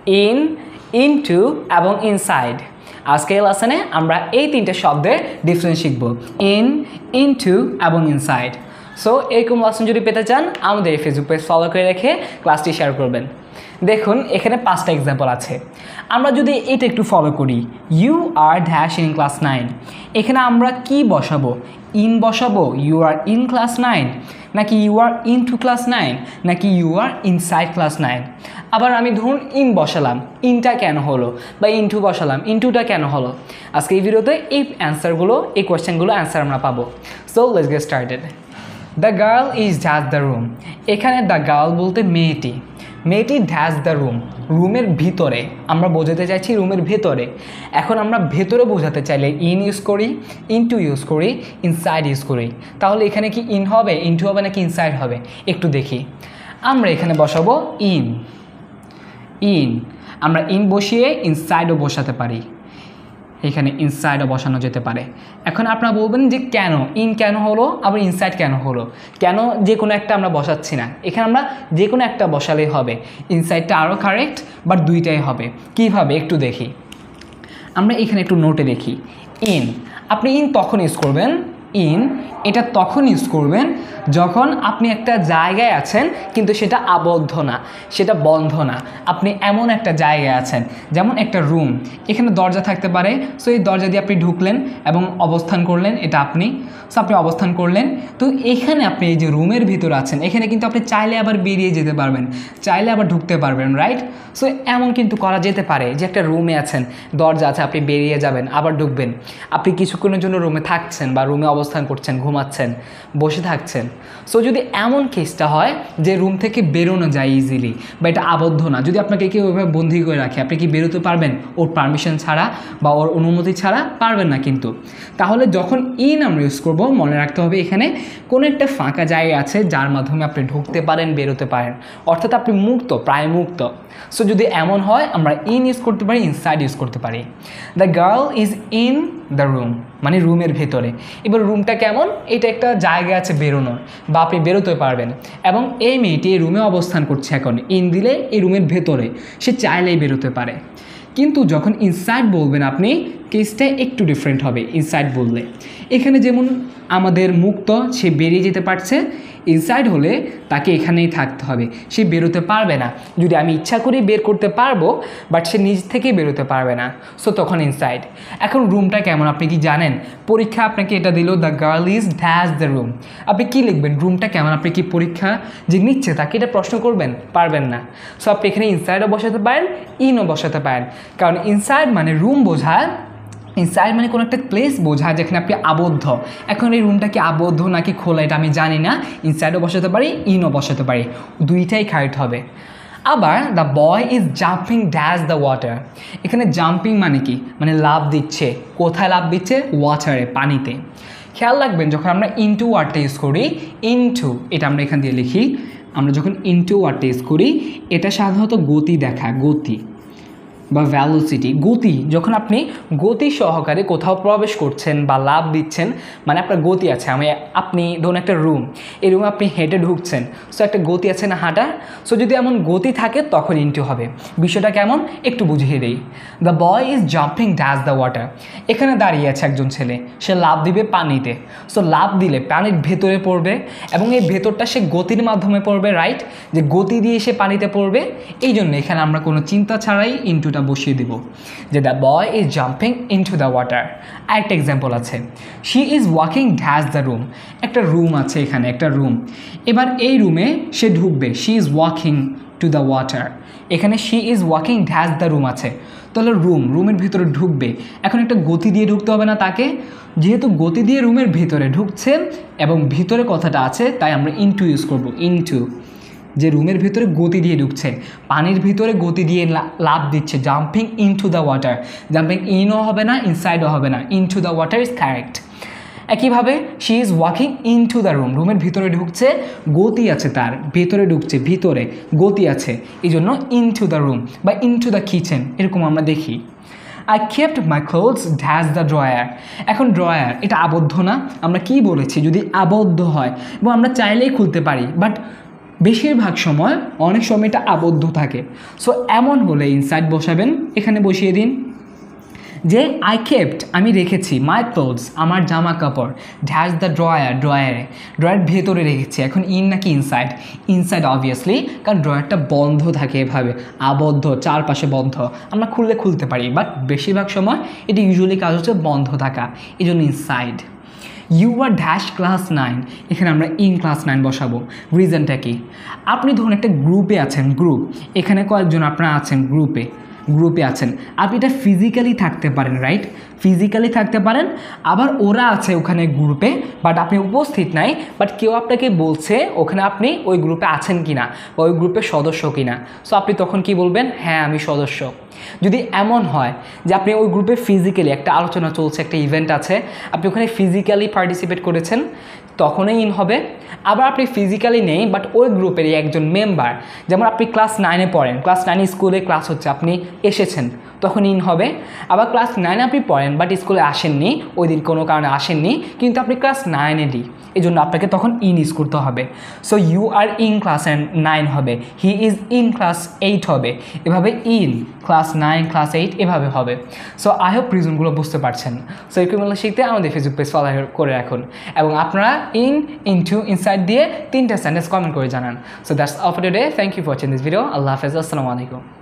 In, into এবং inside. আজকে এই লেসনে আমরা এই তিনটে শব্দের ডিফারেন্স শিখব, ইন, ইনটু এবং ইনসাইড। সো এরকম লেসন যদি পেতে চান আমাদের এই ফেসবুক পেজ ফলো করে রেখে ক্লাসটি শেয়ার করবেন। দেখুন এখানে 5টা এক্সাম্পল আছে। আমরা যদি এটা একটু ফলো করি, you are dash in class 9, এখানে আমরা কি বসাবো? ইন বসাবো, ইউ আর ইন ক্লাস 9, নাকি you are in to class 9, নাকি ইউ আর ইনসাইড ক্লাস 9? আবার আমি ধরুন ইন বসালাম, ইনটা কেন হলো? বা ইনটু বসালাম, ইনটুটা কেন হলো? আজকে এই ভিডিওতে এই অ্যান্সারগুলো, এই কোয়েশ্চেনগুলো অ্যান্সার আমরা পাবো। So let's get started. The girl is dash the room, এখানে দ্য গার্ল বলতে মেয়েটি, মেয়েটি ড্যাশ দ্য রুম, রুমের ভিতরে, আমরা বোঝাতে চাইছি রুমের ভেতরে। এখন আমরা ভেতরে বোঝাতে চাইলে ইন ইউজ করি, ইনটু ইউজ করি, ইনসাইড ইউজ করি। তাহলে এখানে কি ইন হবে, ইনটু হবে, নাকি ইনসাইড হবে? একটু দেখি। আমরা এখানে বসাবো ইন, ইন, আমরা ইন বসিয়ে ইনসাইডও বসাতে পারি, এখানে ইনসাইডও বসানো যেতে পারে। এখন আপনারা বলবেন যে কেন ইন কেন হলো, আবার ইনসাইড কেন হলো? কেন যে কোনো একটা আমরা বসাচ্ছি না? এখানে আমরা যে কোনো একটা বসালেই হবে, ইনসাইডটা আরও কারেক্ট, বাট দুইটাই হবে। কীভাবে একটু দেখি। আমরা এখানে একটু নোটে দেখি। ইন, আপনি ইন তখন ইউজ করবেন, ইন এটা তখন ইউজ করবেন যখন আপনি একটা জায়গায় আছেন কিন্তু সেটা আবদ্ধ না, সেটা বন্ধ না। আপনি এমন একটা জায়গায় আছেন, যেমন একটা রুম, এখানে দরজা থাকতে পারে। সো এই দরজা দিয়ে আপনি ঢুকলেন এবং অবস্থান করলেন, এটা আপনি। সো আপনি অবস্থান করলেন, তো এখানে আপনি এই যে রুমের ভিতরে আছেন, এখানে কিন্তু আপনি চাইলে আবার বেরিয়ে যেতে পারবেন, চাইলে আবার ঢুকতে পারবেন, রাইট? সো এমন কিন্তু করা যেতে পারে যে একটা রুমে আছেন, দরজা আছে, আপনি বেরিয়ে যাবেন, আবার ঢুকবেন। আপনি কিছুক্ষণের জন্য রুমে থাকছেন বা রুমে অবস্থান করছেন, ঘুমাচ্ছেন, বসে থাকছেন। সো যদি এমন কেসটা হয় যে রুম থেকে বেরোনো যায় ইজিলি, বা এটা আবদ্ধ না, যদি আপনাকে কেউ ওইভাবে বন্দি করে রাখে, আপনি কি বেরোতে পারবেন ওর পারমিশন ছাড়া বা ওর অনুমতি ছাড়া? পারবেন না কিন্তু। তাহলে যখন ইন আমরা ইউজ করবো, মনে রাখতে হবে এখানে কোনো একটা ফাঁকা জায়গা আছে যার মাধ্যমে আপনি ঢুকতে পারেন, বেরোতে পারেন, অর্থাৎ আপনি মুক্ত, প্রায় মুক্ত। সো যদি এমন হয় আমরা ইন ইউজ করতে পারি, ইনসাইড ইউজ করতে পারি। The girl is in the room, মানে রুমের ভেতরে। এবার রুমটা কেমন? এটা একটা জায়গা আছে বেরোনোর, বা আপনি বেরোতে পারবেন। এবং এই মেয়েটি এই রুমে অবস্থান করছে, এখন ইন দিলে এই রুমের ভেতরে, সে চাইলেই বেরোতে পারে। কিন্তু যখন ইনসাইড বলবেন আপনি, কেসটা একটু ডিফারেন্ট হবে। ইনসাইড বললে এখানে যেমন আমাদের মুক্ত, সে বেরিয়ে যেতে পারছে। ইনসাইড হলে তাকে এখানেই থাকতে হবে, সে বেরোতে পারবে না। যদি আমি ইচ্ছা করি বের করতে পারবো, বাট সে নিজ থেকেই বেরোতে পারবে না। সো তখন ইনসাইড। এখন রুমটা কেমন আপনি কি জানেন? পরীক্ষা আপনাকে এটা দিল, the girl is dash the room, আপনি কি লিখবেন? রুমটা কেমন? আপনি কি পরীক্ষা যে নিচ্ছে তাকে এটা প্রশ্ন করবেন? পারবেন না। সো আপনি এখানে ইনসাইডও বসাতে পারেন, ইনও বসাতে পারেন। কারণ ইনসাইড মানে রুম বোঝায়, ইনসাইড মানে কোনো একটা প্লেস বোঝায় যেখানে আপনি আবদ্ধ। এখন এই রুমটা কি আবদ্ধ নাকি খোলা এটা আমি জানি না, ইনসাইডও বসাতে পারি, ইনও বসাতে পারি, দুইটাই কারেক্ট হবে। আবার the boy is jumping dash the water, এখানে জাম্পিং মানে কি? মানে লাফ দিচ্ছে। কোথায় লাফ দিচ্ছে? ওয়াটারে, পানিতে। খেয়াল রাখবেন যখন আমরা ইনটু ওয়ার্ডটা ইউজ করি, ইনটু এটা আমরা এখান দিয়ে লিখি, আমরা যখন ইনটু ওয়ার্ডটা ইউজ করি এটা সাধারণত গতি দেখায়, গতি বা ভ্যালোসিটি, গতি। যখন আপনি গতি সহকারে কোথাও প্রবেশ করছেন বা লাফ দিচ্ছেন, মানে আপনার গতি আছে। আপনি ধরুন একটা রুম, এই রুমে আপনি হেঁটে ঢুকছেন, সো একটা গতি আছে না হাঁটার? সো যদি এমন গতি থাকে তখন ইনটু হবে। বিষয়টা কেমন একটু বুঝিয়ে দেই। The boy is jumping dash the water, এখানে দাঁড়িয়ে আছে একজন ছেলে, সে লাফ দিবে পানিতে। সো লাফ দিলে পানির ভেতরে পড়বে, এবং এই ভেতরটা সে গতির মাধ্যমে পড়বে, রাইট? যে গতি দিয়ে সে পানিতে পড়বে। এই জন্য এখানে আমরা কোনো চিন্তা ছাড়াই ইনটু বসিয়ে দিব, যে the boy is jumping into the water. আরেকটা এক্সাম্পল আছে, she is walking dash the room, একটা রুম আছে এখানে, একটা রুম। এবার এই রুমে সে ঢুকবে, she is walking to the water, এখানে she is walking dash the room আছে। তাহলে রুমের ভিতরে ঢুকবে, এখন একটা গতি দিয়ে ঢুকতে হবে না তাকে? যেহেতু গতি দিয়ে রুমের ভিতরে ঢুকছে এবং ভিতরে কথাটা আছে, তাই আমরা ইনটু ইউজ করব। ইনটু, যে রুমের ভিতরে গতি দিয়ে ঢুকছে, পানির ভিতরে গতি দিয়ে লাফ দিচ্ছে, jumping into the water. Jumping ইনও হবে না, ইনসাইডও হবে না, into the water is correct. একইভাবে she is walking into the room, রুমের ভিতরে ঢুকছে, গতি আছে তার, ভেতরে ঢুকছে, ভিতরে গতি আছে, এই জন্য ইনটু দ্য রুম বা ইনটু দ্য কিচেন, এরকম আমরা দেখি। I kept my clothes dash the drawer, এখন ড্রয়ার এটা আবদ্ধ না? আমরা কি বলেছি? যদি আবদ্ধ হয় এবং আমরা চাইলেই খুলতে পারি, বাট বেশিরভাগ সময় অনেক সময় এটা আবদ্ধ থাকে। সো এমন হলে ইনসাইড বসাবেন, এখানে বসিয়ে দিন যে আই কেপ্ট আমি রেখেছি মাই ক্লোথস আমার জামা কাপড় ড্যাশ দ্য ড্রয়ার ভেতরে রেখেছি। এখন ইন নাকি ইনসাইড? ইনসাইড অবভিয়াসলি, কারণ ড্রয়ারটা বন্ধ থাকে এভাবে আবদ্ধ, চারপাশে বন্ধ, আমরা খুলতে পারি, বাট বেশিরভাগ সময় এটি ইউজুয়ালি কাজ হচ্ছে বন্ধ থাকা, এই জন্য inside. You are dash class 9, এখানে আমরা ইন ক্লাস 9 বসাবো। রিজনটা কি? আপনি ধরুন একটা গ্রুপে আছেন, এখানে কয়েকজন আপনারা আছেন গ্রুপে আছেন, আপনি এটা ফিজিক্যালি থাকতে পারেন, রাইট? ফিজিক্যালি থাকতে পারেন, আবার ওরা আছে ওখানে গ্রুপে বাট আপনি উপস্থিত নাই, বাট কেউ আপনাকে বলছে ওখানে আপনি ওই গ্রুপে আছেন কি না বা ওই গ্রুপের সদস্য কি না। সো আপনি তখন কি বলবেন? হ্যাঁ আমি সদস্য। যদি এমন হয় যে আপনি ওই গ্রুপে ফিজিক্যালি একটা আলোচনা চলছে, একটা ইভেন্ট আছে, আপনি ওখানে ফিজিক্যালি পার্টিসিপেট করেছেন, তখনই ইন হবে। আবার আপনি ফিজিক্যালি নেই বাট ওই গ্রুপেরই একজন মেম্বার, যেমন আপনি ক্লাস 9-এ পড়েন, ক্লাস 9 স্কুলে ক্লাস হচ্ছে, আপনি এসেছেন, তখন ইন হবে। আবার ক্লাস 9 আপনি পড়েন বাট স্কুলে আসেননি, ওই দিন কোনো কারণে আসেননি, কিন্তু আপনি ক্লাস 9-এরই, এই জন্য আপনাকে তখন ইন ইউজ করতে হবে। So you are in class 9 হবে, হি ইজ ইন ক্লাস 8 হবে, এভাবে ইন ক্লাস 9 ক্লাস 8 এভাবে হবে। সো আই হোপ রিজনগুলো বুঝতে পারছেন। সো এরকম শিখতে আমাদের ফেসবুক পেজ ফলো করে রাখুন, এবং আপনারা ইন, ইনটু, ইনসাইড দিয়ে 3টা সেন্টেন্স কমেন্ট করে জানান। So that's all for today. Thank you for watching this video. আল্লাহ হাফেজ, আসসালামু আলাইকুম।